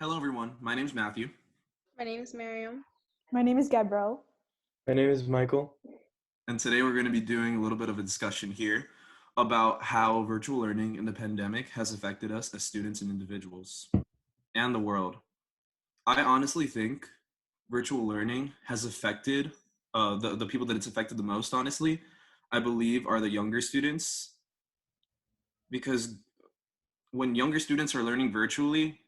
Hello, everyone. My name's Matthew, My name is Miriam. My name is Gabrielle. My name is Michael. and today we're going to be doing a little bit of a discussion here about how virtual learning in the pandemic has affected us as students and individuals and the world. I honestly think virtual learning has affected the people that it's affected the most, honestly, I believe, are the younger students because when younger students are learning virtually,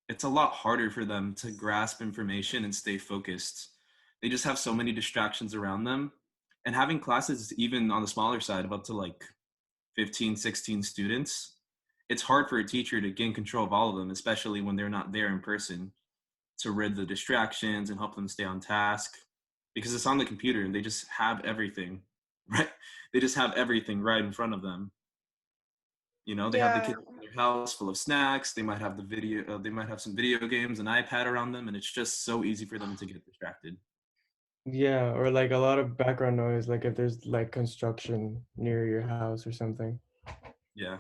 it's a lot harder for them to grasp information and stay focused. They just have so many distractions around them. And having classes, even on the smaller side, of up to like 15, 16 students, it's hard for a teacher to gain control of all of them, especially when they're not there in person to rid the distractions and help them stay on task because it's on the computer and they just have everything, right? They just have everything right in front of them. You know, they have the Yeah, kids in their house full of snacks. They might have they might have some video games, an iPad around them, and it's just so easy for them to get distracted. Yeah, or like a lot of background noise, like if there's like construction near your house or something. Yeah,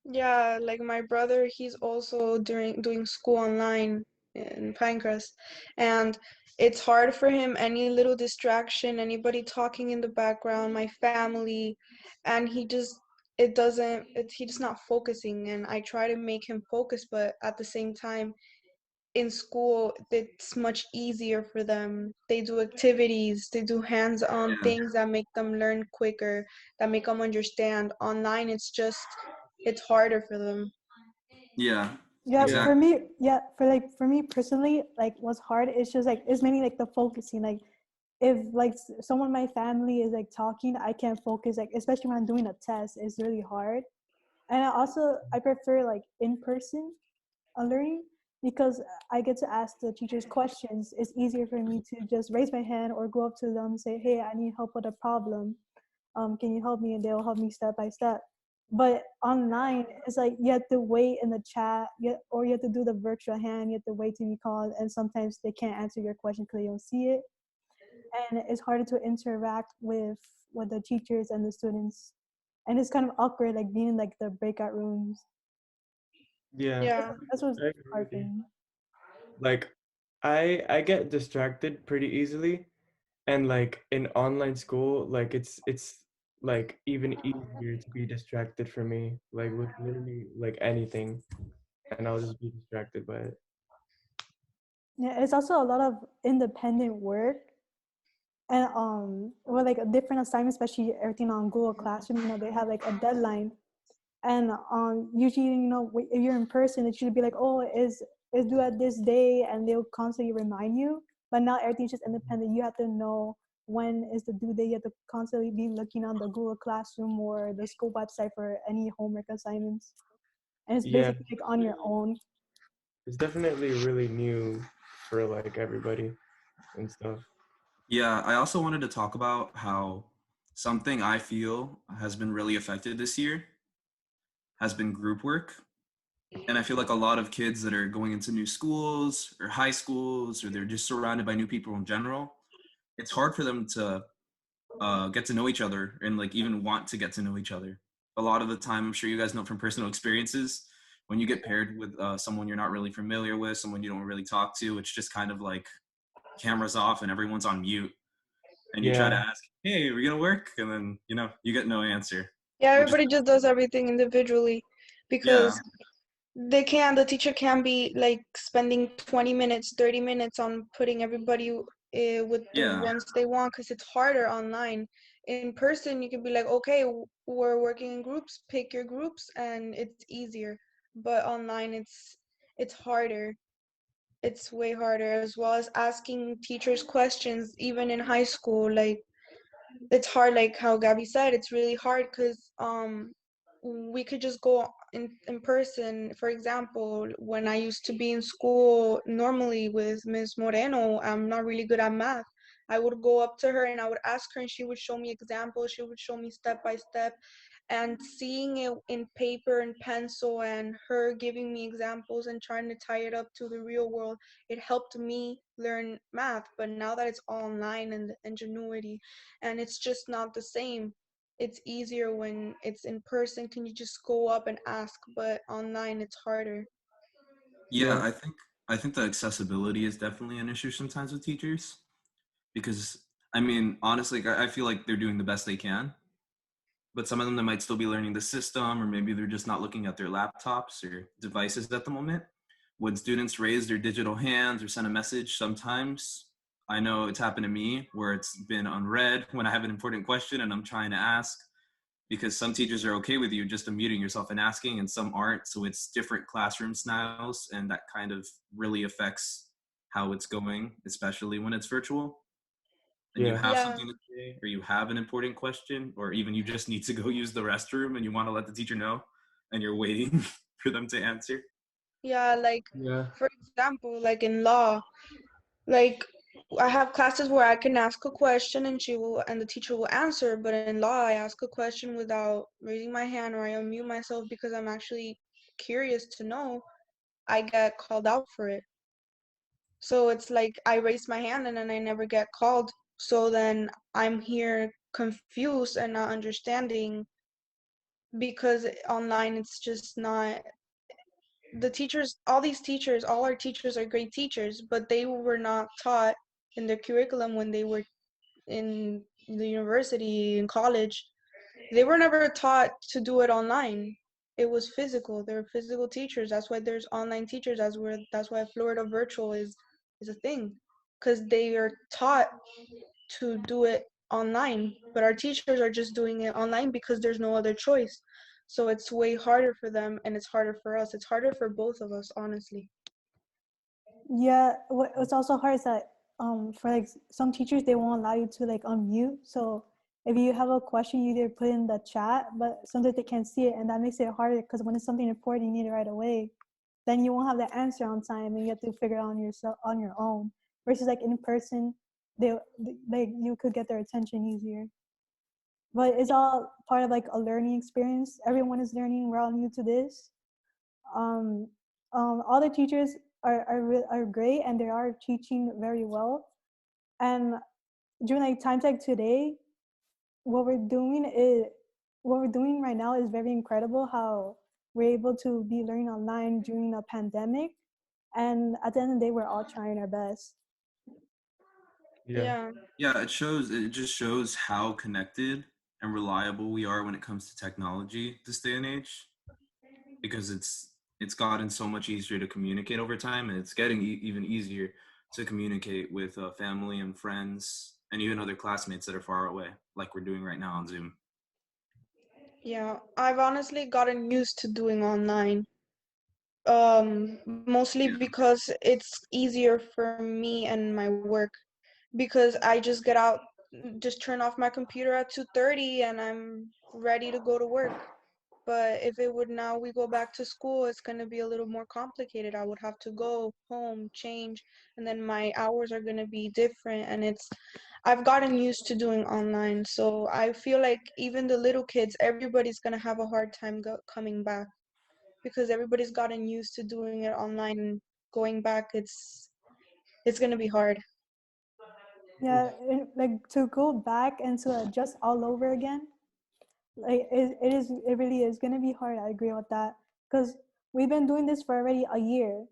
yeah, like my brother, he's also doing school online in Pinecrest, and it's hard for him. Any little distraction, anybody talking in the background, my family, and it doesn't, he's just not focusing. And I try to make him focus, but at the same time, in school it's much easier for them. They do activities, they do hands-on yeah, things that make them learn quicker, that make them understand. Online it's harder for them. yeah, Yeah, Yeah. for exactly. me, for me personally, like what's hard is just like it's mainly like the focusing. Like if like someone in my family is like talking, I can't focus. Like especially when I'm doing a test, it's really hard. And I prefer like in person learning because I get to ask the teachers questions. It's easier for me to just raise my hand or go up to them and say, "Hey, I need help with a problem. Can you help me?" And they'll help me step by step. But online, it's like you have to wait in the chat, or you have to do the virtual hand. You have to wait to be called, and sometimes they can't answer your question because they don't see it, and it's harder to interact with the teachers and the students, and it's kind of awkward, like being in like the breakout rooms. Yeah, Yeah, That's what's I agree hard with for you. me. Like I get distracted pretty easily, and like in online school, like it's like even easier to be distracted for me, like with literally like anything, and I'll just be distracted by it. Yeah, it's also a lot of independent work and or like a different assignment, especially everything on Google Classroom. They have like a deadline, and usually if you're in person, it should be like, oh, is due at this day, and they'll constantly remind you. But now everything's just independent. You have to know when is the due date. You have to constantly be looking on the Google Classroom or the school website for any homework assignments, and it's Yeah, basically like on your own. it's definitely really new for like everybody and stuff. Yeah, I also wanted to talk about how something I feel has been really affected this year has been group work. And I feel like a lot of kids that are going into new schools or high schools or they're just surrounded by new people in general, it's hard for them to get to know each other and like even want to get to know each other. A lot of the time, I'm sure you guys know from personal experiences, when you get paired with someone you're not really familiar with, someone you don't really talk to, it's just kind of like cameras off and everyone's on mute. And you try to Yeah, ask, "Hey, are we gonna work?" And then you get no answer, yeah, which is everybody just does everything individually yeah, because the teacher can be like spending 20 minutes, 30 minutes on putting everybody with the yeah, ones they want, because it's harder online. In person, you can be like, okay, we're working in groups, pick your groups, and it's easier. But online, it's harder. It's way harder, as well as asking teachers questions, even in high school. Like, it's hard, like how Gabby said, it's really hard because we could just go in person. For example, when I used to be in school normally with Ms. Moreno, I'm not really good at math. I would go up to her and I would ask her, and she would show me examples. She would show me step by step, and seeing it in paper and pencil and her giving me examples and trying to tie it up to the real world, it helped me learn math. But now that it's online and the ingenuity, and it's just not the same. It's easier when it's in person. Can you just go up and ask? But online, it's harder. yeah. yeah, I think the accessibility is definitely an issue sometimes with teachers because I mean, honestly, I feel like they're doing the best they can, but some of them they might still be learning the system, or maybe they're just not looking at their laptops or devices at the moment. When students raise their digital hands or send a message, sometimes I know it's happened to me where it's been unread when I have an important question and I'm trying to ask, because some teachers are okay with you just unmuting yourself and asking and some aren't, so it's different classroom styles, and that kind of really affects how it's going, especially when it's virtual and you Yeah. have Yeah. something to say or you have an important question, or even you just need to go use the restroom and you want to let the teacher know and you're waiting for them to answer. Yeah, like Yeah. for example, like in law, like I have classes where I can ask a question and the teacher will answer, but in law I ask a question without raising my hand or I unmute myself because I'm actually curious to know, I get called out for it. So it's like I raise my hand and then I never get called. So then I'm here confused and not understanding because online it's just not the teachers, all these teachers, all our teachers are great teachers, but they were not taught in their curriculum when they were in the university and college. They were never taught to do it online. It was physical. They're physical teachers. That's why there's online teachers. That's why Florida virtual is a thing, because they are taught to do it online. But our teachers are just doing it online because there's no other choice. So it's way harder for them and it's harder for us. It's harder for both of us, honestly. Yeah, what's also hard is that for like some teachers they won't allow you to like unmute. So if you have a question, you either put in the chat, but sometimes they can't see it, and that makes it harder because when it's something important you need it right away, then you won't have the answer on time, and you have to figure it out on yourself on your own. Versus like in person, like you could get their attention easier. But it's all part of like a learning experience. Everyone is learning. We're all new to this. um, all the teachers are great and they are teaching very well. And during like times like today, what we're doing is what we're doing right now is very incredible. How we're able to be learning online during a pandemic, and at the end of the day, we're all trying our best. Yeah. Yeah. Yeah, it just shows how connected and reliable we are when it comes to technology this day and age, because it's gotten so much easier to communicate over time, and it's getting even easier to communicate with family and friends and even other classmates that are far away, like we're doing right now on Zoom. Yeah. I've honestly gotten used to doing online. Mostly Yeah. because it's easier for me and my work because I just get out, just turn off my computer at 2:30 and I'm ready to go to work. But if it would now we go back to school, it's going to be a little more complicated. I would have to go home, change, and then my hours are going to be different. And I've gotten used to doing online. So I feel like even the little kids, everybody's going to have a hard time coming back because everybody's gotten used to doing it online and going back, it's going to be hard. Yeah, like to go back and to adjust all over again, like it really is going to be hard. I agree with that because we've been doing this for already a year,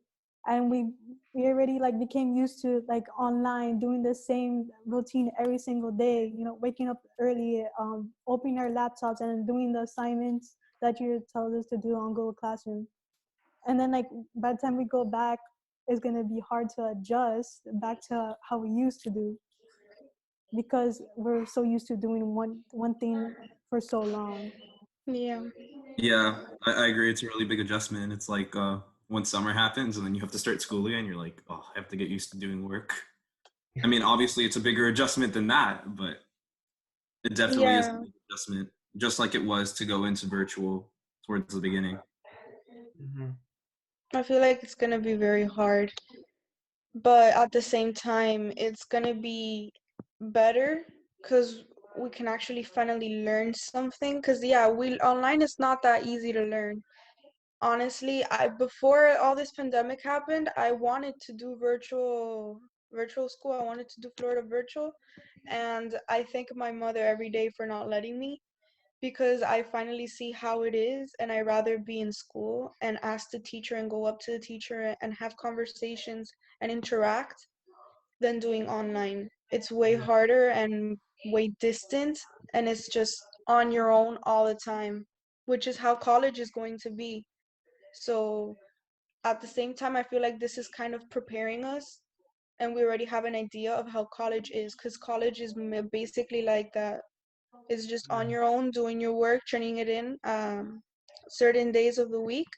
and we already like became used to like online doing the same routine every single day, you know, waking up early, opening our laptops and doing the assignments that you tells us to do on Google Classroom. And then like by the time we go back, it's going to be hard to adjust back to how we used to do because we're so used to doing one thing for so long. Yeah. Yeah, I agree. It's a really big adjustment. It's like when summer happens and then you have to start school again, you're like, oh, I have to get used to doing work. I mean, obviously, it's a bigger adjustment than that, but it definitely is a Yeah. big adjustment, just like it was to go into virtual towards the beginning. Hmm. I feel like it's going to be very hard, but at the same time, it's going to be better because we can actually finally learn something. Because, yeah, we online is not that easy to learn. Honestly, I before all this pandemic happened, I wanted to do virtual school. I wanted to do Florida virtual, and I thank my mother every day for not letting me because I finally see how it is, and I rather be in school and ask the teacher and go up to the teacher and have conversations and interact than doing online. It's way harder and way distant, and it's just on your own all the time, which is how college is going to be. So at the same time, I feel like this is kind of preparing us, and we already have an idea of how college is, because college is basically like that. It's just on your own, doing your work, turning it in certain days of the week,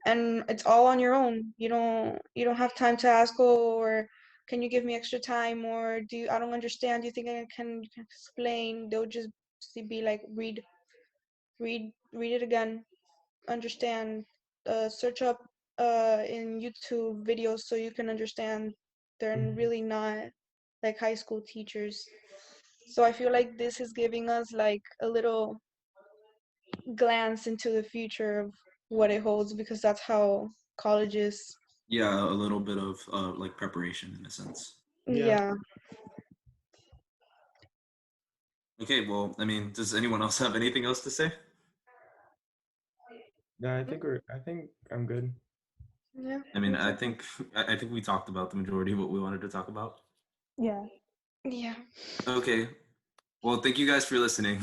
and it's all on your own. You don't have time to ask, oh, or can you give me extra time, or I don't understand. Do you think I can you can explain? They'll just be like, read it again, understand, search up in YouTube videos so you can understand. They're really not like high school teachers. So I feel like this is giving us like a little glance into the future of what it holds, because that's how college is. Yeah, a little bit of like preparation in a sense. Yeah. Yeah. Okay, well, I mean, does anyone else have anything else to say? Yeah, I think I'm good. Yeah. I mean, Me I too. think I think we talked about the majority of what we wanted to talk about. Yeah. Yeah. Okay. Well, thank you guys for listening.